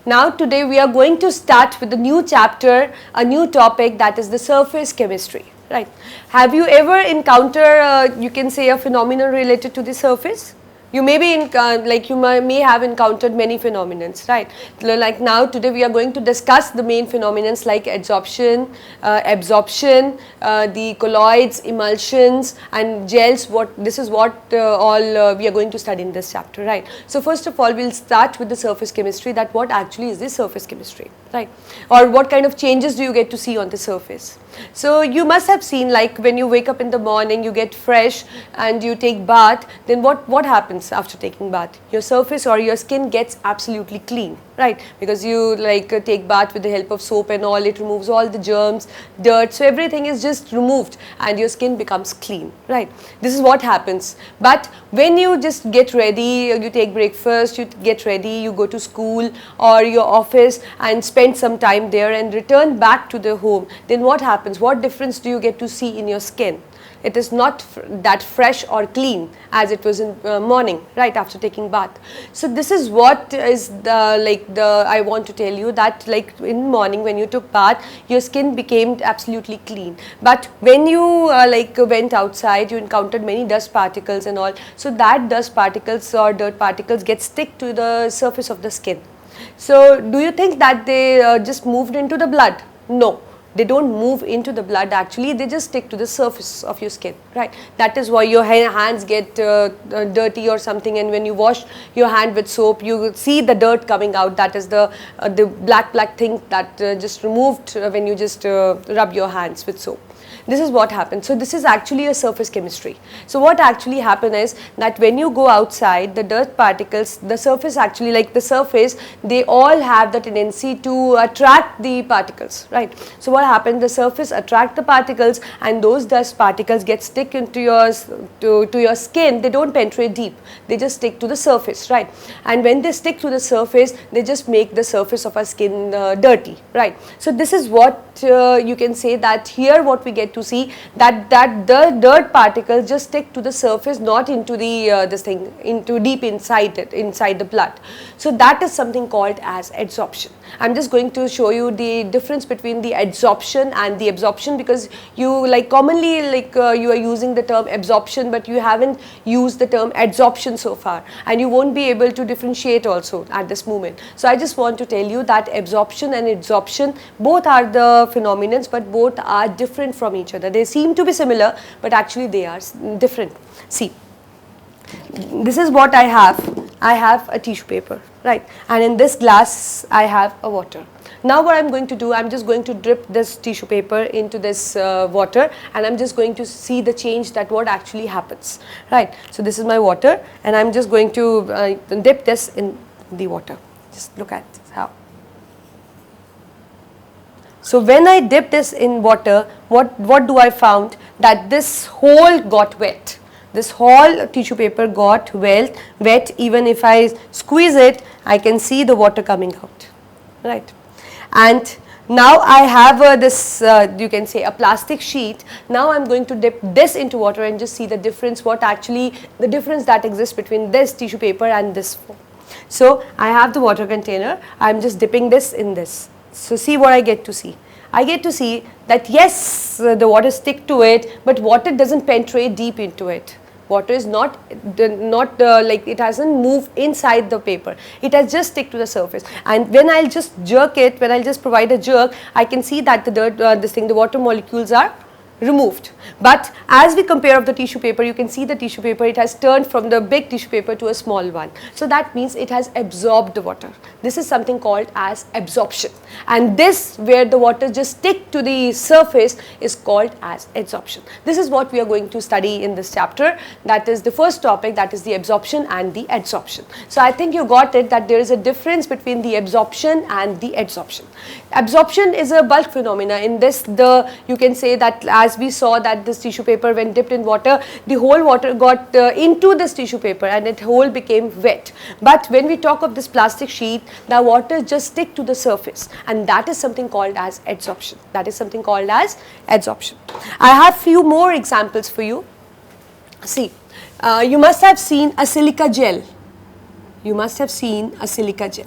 Now today we are going to start with a new chapter, a new topic, that is the surface chemistry, right? Have you ever encountered, you can say, a phenomenon related to the surface? You may be may have encountered many phenomenons, right? Like now today we are going to discuss the main phenomenons like adsorption, absorption, the colloids, emulsions and gels. This is what all we are going to study in this chapter, right? So first of all, we'll start with the surface chemistry, that what actually is the surface chemistry, right? Or what kind of changes do you get to see on the surface? So you must have seen, like when you wake up in the morning, you get fresh and you take bath, then what happens after taking bath? Your surface or your skin gets absolutely clean, right? Because you take bath with the help of soap and all, it removes all the germs, dirt, so everything is just removed and your skin becomes clean, right? This is what happens. But when you just get ready, you take breakfast, you get ready, you go to school or your office and spend some time there and return back to the home, then what happens? What difference do you get to see in your skin? It is not that fresh or clean as it was in morning, right, after taking bath. So this is what is I want to tell you, that like in morning when you took bath, your skin became absolutely clean. But when you went outside, you encountered many dust particles and all. So that dust particles or dirt particles get stick to the surface of the skin. So do you think that they just moved into the blood? No. They don't move into the blood, actually they just stick to the surface of your skin, right? That is why your hands get dirty or something, and when you wash your hand with soap, you see the dirt coming out. That is the black thing that just removed when you just rub your hands with soap. This is what happens. So this is actually a surface chemistry. So what actually happens is that when you go outside, the dirt particles, the surface actually, like the surface, they all have the tendency to attract the particles, right? So what happens, the surface attract the particles and those dust particles get stick into your to your skin. They don't penetrate deep, they just stick to the surface, right? And when they stick to the surface, they just make the surface of our skin dirty, right? So this is what you can say, that here what we get to see, that the dirt particles just stick to the surface, not into the into deep inside it, inside the blood. So that is something called as adsorption. I'm just going to show you the difference between the adsorption and the absorption, because you commonly you are using the term absorption, but you haven't used the term adsorption so far, and you won't be able to differentiate also at this moment. So I just want to tell you that absorption and adsorption, both are the phenomenons, but both are different from each other. They seem to be similar, but actually they are different. See, this is what I have. I have a tissue paper, right? And in this glass, I have a water. Now what I'm going to do, I'm just going to dip this tissue paper into this water, and I'm just going to see the change, that what actually happens, right? So this is my water, and I'm just going to dip this in the water. Just look at how. So when I dip this in water, what do I found? That this whole got wet. This whole tissue paper got wet. Even if I squeeze it, I can see the water coming out, right? And now I have this, you can say, a plastic sheet. Now I'm going to dip this into water and just see the difference, the difference that exists between this tissue paper and this foam. So I have the water container. I'm just dipping this in this. So see what I get to see. I get to see that yes, the water stick to it, but water doesn't penetrate deep into it. Water is not it hasn't moved inside the paper. It has just stick to the surface. And when I'll just jerk it, when I'll just provide a jerk, I can see that the dirt, the water molecules are removed. But as we compare of the tissue paper, you can see the tissue paper, it has turned from the big tissue paper to a small one. So that means it has absorbed the water. This is something called as absorption. And this, where the water just stick to the surface, is called as adsorption. This is what we are going to study in this chapter. That is the first topic, that is the absorption and the adsorption. So I think you got it, that there is a difference between the absorption and the adsorption. Absorption is a bulk phenomena. In this, you can say that as we saw that this tissue paper, when dipped in water, the whole water got into this tissue paper and it whole became wet. But when we talk of this plastic sheet, the water just stick to the surface, and that is something called as adsorption. That is something called as adsorption. I have few more examples for you. See, you must have seen a silica gel. You must have seen a silica gel.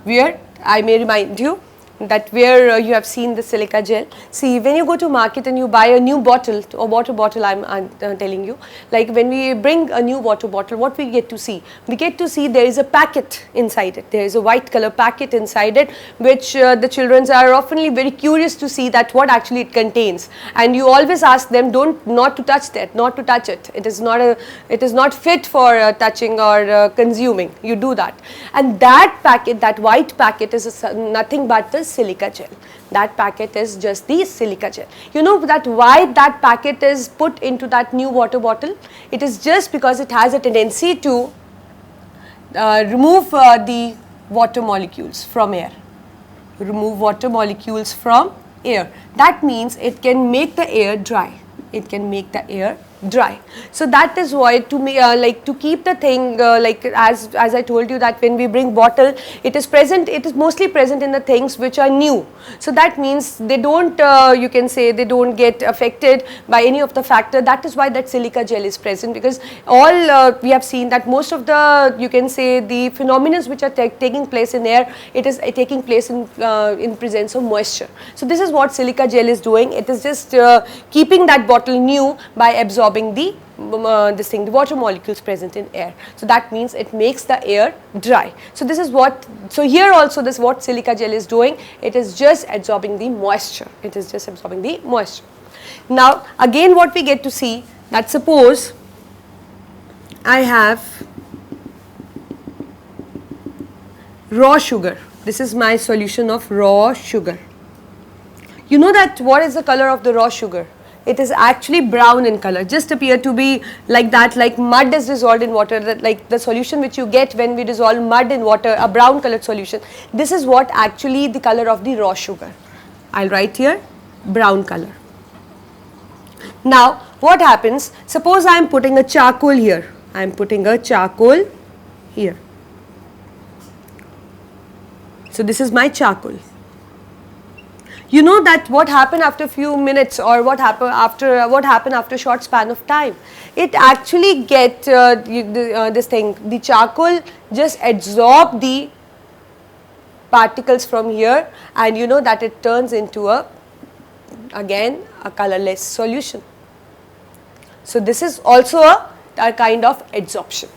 where I may remind you that where you have seen the silica gel. See, when you go to market and you buy a new bottle or water bottle, I'm telling you, like when we bring a new water bottle, what we get to see? We get to see there is a packet inside it. There is a white color packet inside it, which the children are oftenly very curious to see that what actually it contains. And you always ask them, not to touch that, not to touch it. It is not fit for touching or consuming. You do that. And that packet, that white packet is nothing but the silica gel. That packet is just the silica gel. You know that why that packet is put into that new water bottle? It is just because it has a tendency to remove the water molecules from air. Remove water molecules from air. That means it can make the air dry. It can make the air dry. So that is why to me to keep the thing like as I told you that when we bring bottle, it is mostly present in the things which are new. So that means they don't you can say they don't get affected by any of the factor. That is why that silica gel is present, because all we have seen that most of the you can say the phenomena which are taking place in air, it is taking place in presence of moisture. So this is what silica gel is doing. It is just keeping that bottle new by absorbing the water molecules present in air. So that means it makes the air dry. So this is what, so here also this what silica gel is doing, it is just absorbing the moisture. It is just absorbing the moisture. Now again what we get to see, that suppose I have raw sugar. This is my solution of raw sugar. You know that what is the color of the raw sugar? It is actually brown in color, just appear to be like that, like mud is dissolved in water, that like the solution which you get when we dissolve mud in water, a brown colored solution. This is what actually the color of the raw sugar. I'll write here brown color. Now what happens, suppose I am putting a charcoal here, I am putting a charcoal here. So this is my charcoal. You know that what happened after few minutes or what happened after a short span of time, it actually get the charcoal just absorb the particles from here, and you know that it turns into again a colorless solution. So this is also a kind of adsorption.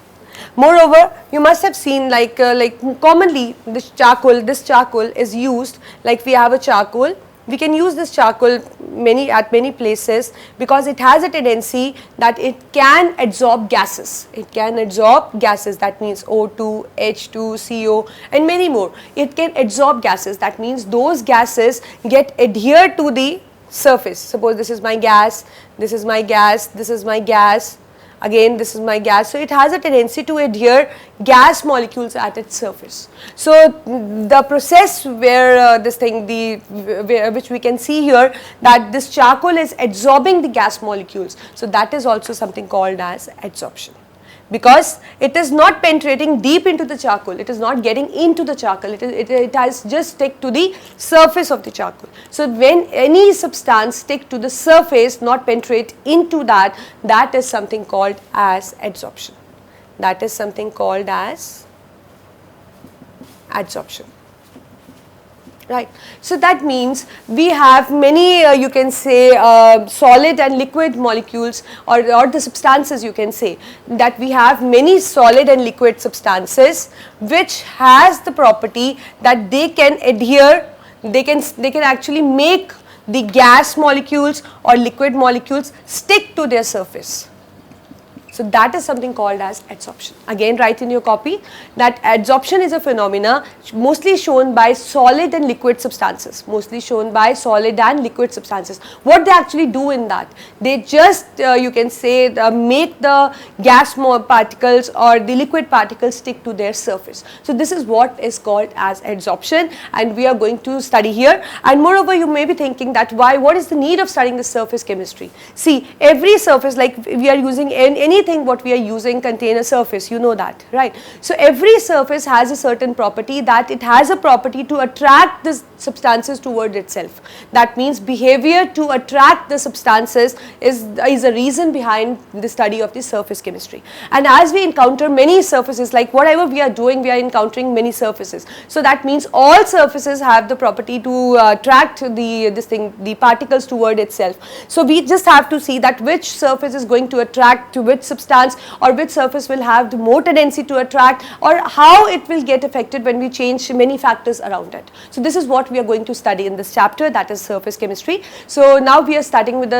Moreover, you must have seen like commonly this charcoal is used, like we have a charcoal. We can use this charcoal at many places because it has a tendency that it can absorb gases. It can absorb gases, that means O2, H2, CO and many more. It can absorb gases, that means those gases get adhered to the surface. Suppose this is my gas, this is my gas, this is my gas. Again this is my gas, so it has a tendency to adhere gas molecules at its surface. So the process where which we can see here, that this charcoal is absorbing the gas molecules, so that is also something called as adsorption, because it is not penetrating deep into the charcoal, it is not getting into the charcoal, it has just stick to the surface of the charcoal. So when any substance stick to the surface, not penetrate into that, that is something called as adsorption. That is something called as adsorption. Right. So that means we have many you can say solid and liquid molecules or the substances, you can say that we have many solid and liquid substances which has the property that they can adhere, they can actually make the gas molecules or liquid molecules stick to their surface. So that is something called as adsorption. Again, write in your copy that adsorption is a phenomena mostly shown by solid and liquid substances. Mostly shown by solid and liquid substances. What they actually do in that? They just you can say make the gas particles or the liquid particles stick to their surface. So this is what is called as adsorption, and we are going to study here. And moreover, you may be thinking that what is the need of studying the surface chemistry? See, every surface, like we are using anything everything what we are using contain a surface, you know that, right? So every surface has a certain property, that it has a property to attract the substances toward itself. That means behavior to attract the substances is a reason behind the study of the surface chemistry. And as we encounter many surfaces, like whatever we are doing, we are encountering many surfaces. So that means all surfaces have the property to attract the particles toward itself. So we just have to see that which surface is going to attract to which substance, or which surface will have the more tendency to attract, or how it will get affected when we change many factors around it. So this is what we are going to study in this chapter, that is surface chemistry. So now we are starting with the